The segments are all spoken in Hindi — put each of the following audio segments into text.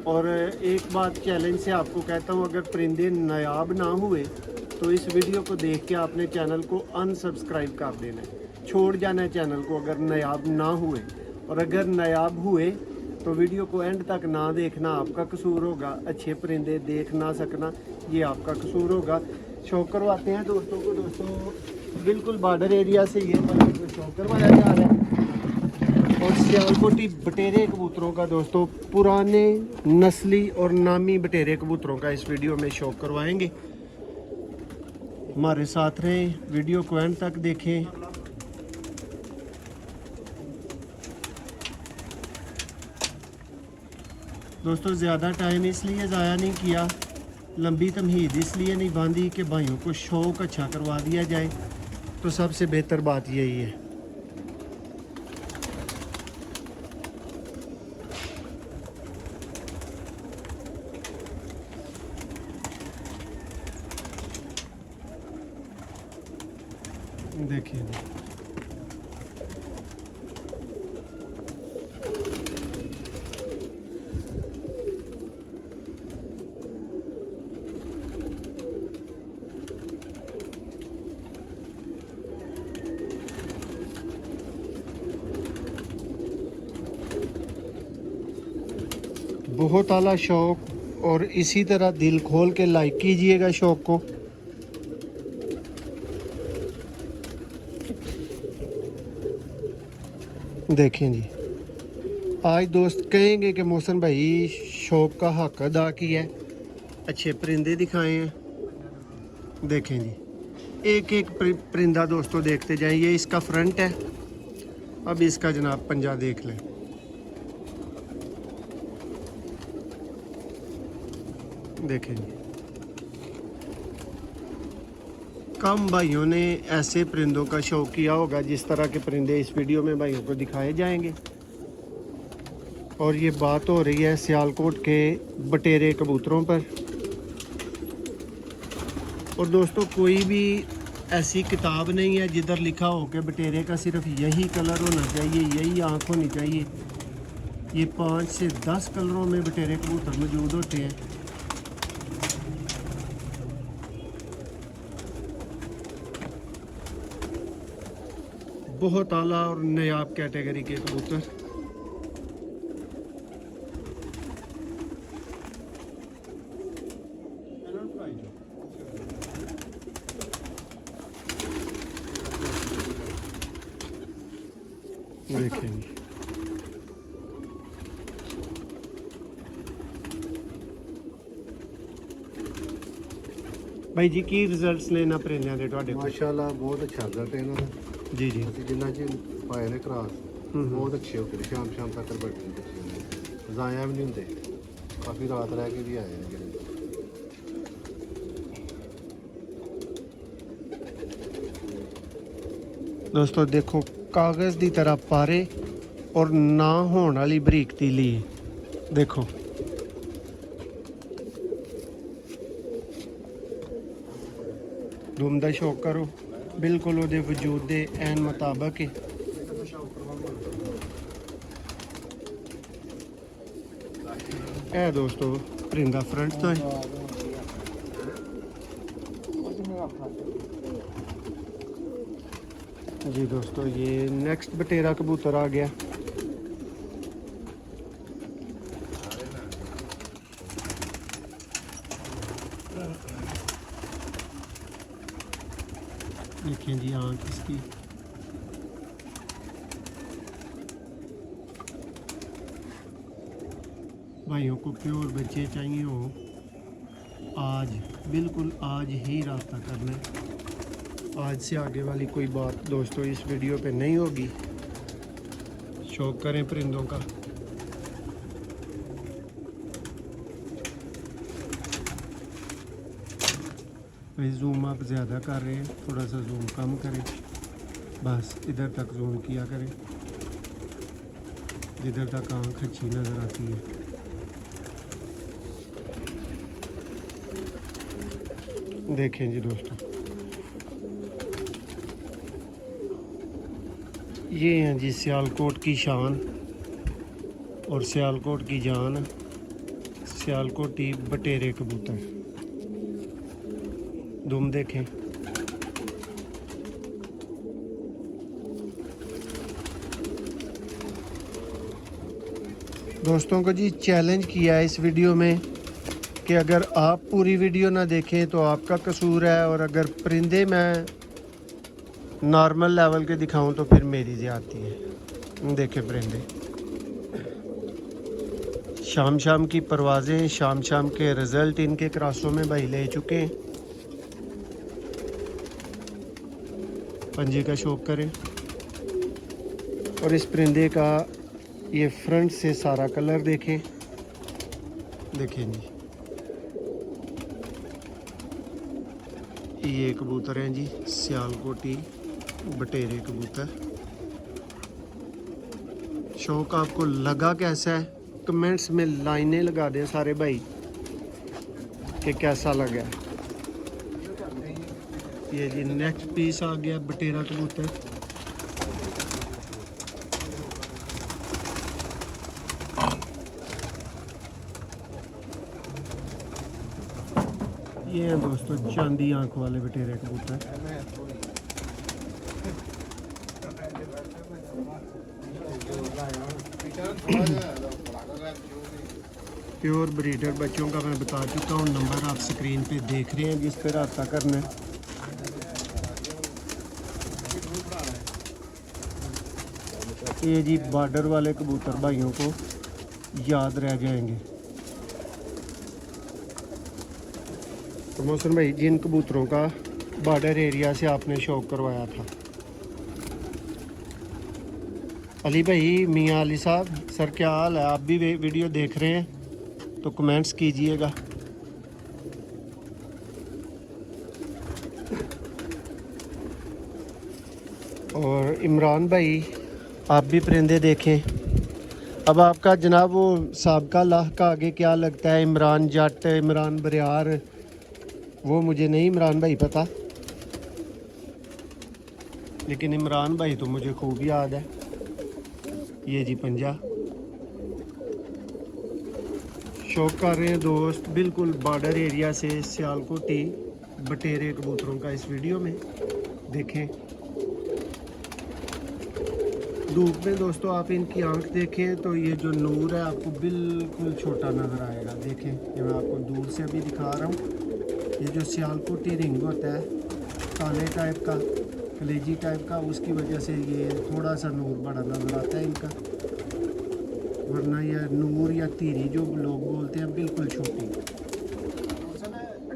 और एक बात चैलेंज से आपको कहता हूँ, अगर परिंदे नायाब ना हुए तो इस वीडियो को देख के आपने चैनल को अनसब्सक्राइब कर देना है, छोड़ जाना है चैनल को अगर नायाब ना हुए। और अगर नायाब हुए तो वीडियो को एंड तक ना देखना आपका कसूर होगा, अच्छे परिंदे देख ना सकना ये आपका कसूर होगा। शौक करवाते हैं दोस्तों को। दोस्तों बिल्कुल बॉर्डर एरिया से ये को शौक करवाया जा रहा है। और सियालकोटी बटेरे कबूतरों का दोस्तों, पुराने नस्ली और नामी बटेरे कबूतरों का इस वीडियो में शौक करवाएंगे। हमारे साथ रहें, वीडियो को एंड तक देखें। दोस्तों ज़्यादा टाइम इसलिए ज़ाया नहीं किया, लंबी तमहीद इसलिए नहीं बांधी कि भाइयों को शौक अच्छा करवा दिया जाए, तो सबसे बेहतर बात यही है। देखिए बहुत आला शौक, और इसी तरह दिल खोल के लाइक कीजिएगा शौक को। देखें जी, आज दोस्त कहेंगे कि मोहसन भाई शौक का हक अदा किया है, अच्छे परिंदे दिखाए हैं। देखें जी, एक एक परिंदा दोस्तों देखते जाएं। ये इसका फ्रंट है, अब इसका जनाब पंजा देख लें। देखें जी, कम भाइयों ने ऐसे परिंदों का शौक किया होगा जिस तरह के परिंदे इस वीडियो में भाइयों को दिखाए जाएंगे। और ये बात हो रही है सियालकोट के बटेरे कबूतरों पर। और दोस्तों कोई भी ऐसी किताब नहीं है जिधर लिखा हो कि बटेरे का सिर्फ यही कलर होना चाहिए, यही आँख होनी चाहिए। ये 5 से 10 कलरों में बटेरे कबूतर मौजूद होते हैं। बहुत आला और नायाब कैटेगरी के कबूतर। देखें भाई जी, की रिजल्ट्स लेना परिंदे दे तुहाडे? माशाल्लाह बहुत अच्छा रिजल्ट है इन्होंने। जी जी, ਅਸੀਂ ਜਿੰਨਾ ਚ ਪਾਏ ਨੇ ਕਰਾਸ ਬਹੁਤ ਅੱਛੇ ਹੋ ਗਏ। ਸ਼ਾਮ ਤੱਕ ਬੈਠੇ ਬੱਚੇ ਜ਼ਾਇਆ ਵੀ ਨਹੀਂ ਹੁੰਦੇ, ਕਾਫੀ ਰਾਤ ਰਹਿ ਕੇ ਵੀ ਆਏ ਨੇ ਜਿਹੜੇ। दोस्तों देखो, कागज़ की तरह पारे और ना होने वाली बरीक तीली। देखो धूम दा शौक करो, बिल्कुल वो वजूद दे एन मुताबिक है। ए दोस्तों परिंदा फ्रंट तो है जी। दोस्तों ये नेक्स्ट बटेरा कबूतर आ गया। देखिए जी आँख इसकी। भाइयों को प्योर बच्चे चाहिए हो, आज बिल्कुल आज ही रास्ता करना है। आज से आगे वाली कोई बात दोस्तों इस वीडियो पे नहीं होगी। शौक करें परिंदों का। भाई जूम आप ज़्यादा कर रहे हैं, थोड़ा सा जूम कम करें, बस इधर तक जूम किया करें जिधर तक आँख अच्छी नज़र आती है। देखें जी दोस्तों, ये हैं जी सियालकोट की शान और सियालकोट की जान। सियालकोटी बटेरे कबूतर, दुम देखें। दोस्तों को जी चैलेंज किया है इस वीडियो में कि अगर आप पूरी वीडियो ना देखें तो आपका कसूर है, और अगर परिंदे मैं नॉर्मल लेवल के दिखाऊं तो फिर मेरी ज़्यादती है। देखें परिंदे, शाम शाम की परवाज़ें, शाम शाम के रिज़ल्ट इनके क्रॉसों में भाई ले चुके हैं। पंजे का शौक करें। और इस परिंदे का ये फ्रंट से सारा कलर देखें, देखें जी। ये कबूतर हैं जी सियालकोटी बटेरे कबूतर। शौक आपको लगा कैसा है, कमेंट्स में लाइनें लगा दें सारे भाई कि कैसा लगा। ये जी नेक्स्ट पीस आ गया बटेरा कबूतर। ये हैं दोस्तों चांदी आंख वाले बटेरे कबूतर। प्योर ब्रीडर बच्चों का मैं बता चुका हूँ, नंबर आप स्क्रीन पे देख रहे हैं जिस पर रब्ता करना है। ये जी बॉर्डर वाले कबूतर भाइयों को याद रह जाएंगे। तो मोहसिन भाई, जिन कबूतरों का बॉर्डर एरिया से आपने शौक करवाया था, अली भाई, मियाँ अली साहब, सर क्या हाल है? आप भी वीडियो देख रहे हैं तो कमेंट्स कीजिएगा। और इमरान भाई, आप भी परिंदे देखें। अब आपका जनाब वो साबका लाह का आगे क्या लगता है, इमरान जट, इमरान बरियार, वो मुझे नहीं इमरान भाई पता, लेकिन इमरान भाई तो मुझे खूब याद है। ये जी पंजा शौक कर रहे हैं दोस्त बिल्कुल बॉर्डर एरिया से सियालकोटी बटेरे कबूतरों का इस वीडियो में देखें। धूप में दोस्तों आप इनकी आंख देखें तो ये जो नूर है आपको बिल्कुल छोटा नज़र आएगा। देखें, ये मैं आपको दूर से अभी दिखा रहा हूँ। ये जो सियालकोटी रिंग होता है काले टाइप का, कलेजी टाइप का, उसकी वजह से ये थोड़ा सा नूर बड़ा नज़र आता है इनका, वरना यह नूर या तीरी जो लोग बोलते हैं बिल्कुल छोटी।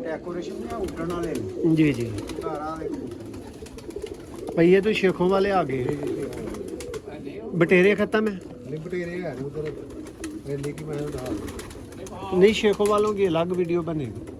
डेकोरेशन में उठने वाले जी जी भाई, ये तो शेखों वाले आ गए। बटेरे ख़त्म है, बटेरे है उधर रैली की मैं नहीं शेखों वालों की अलग वीडियो बनेगी।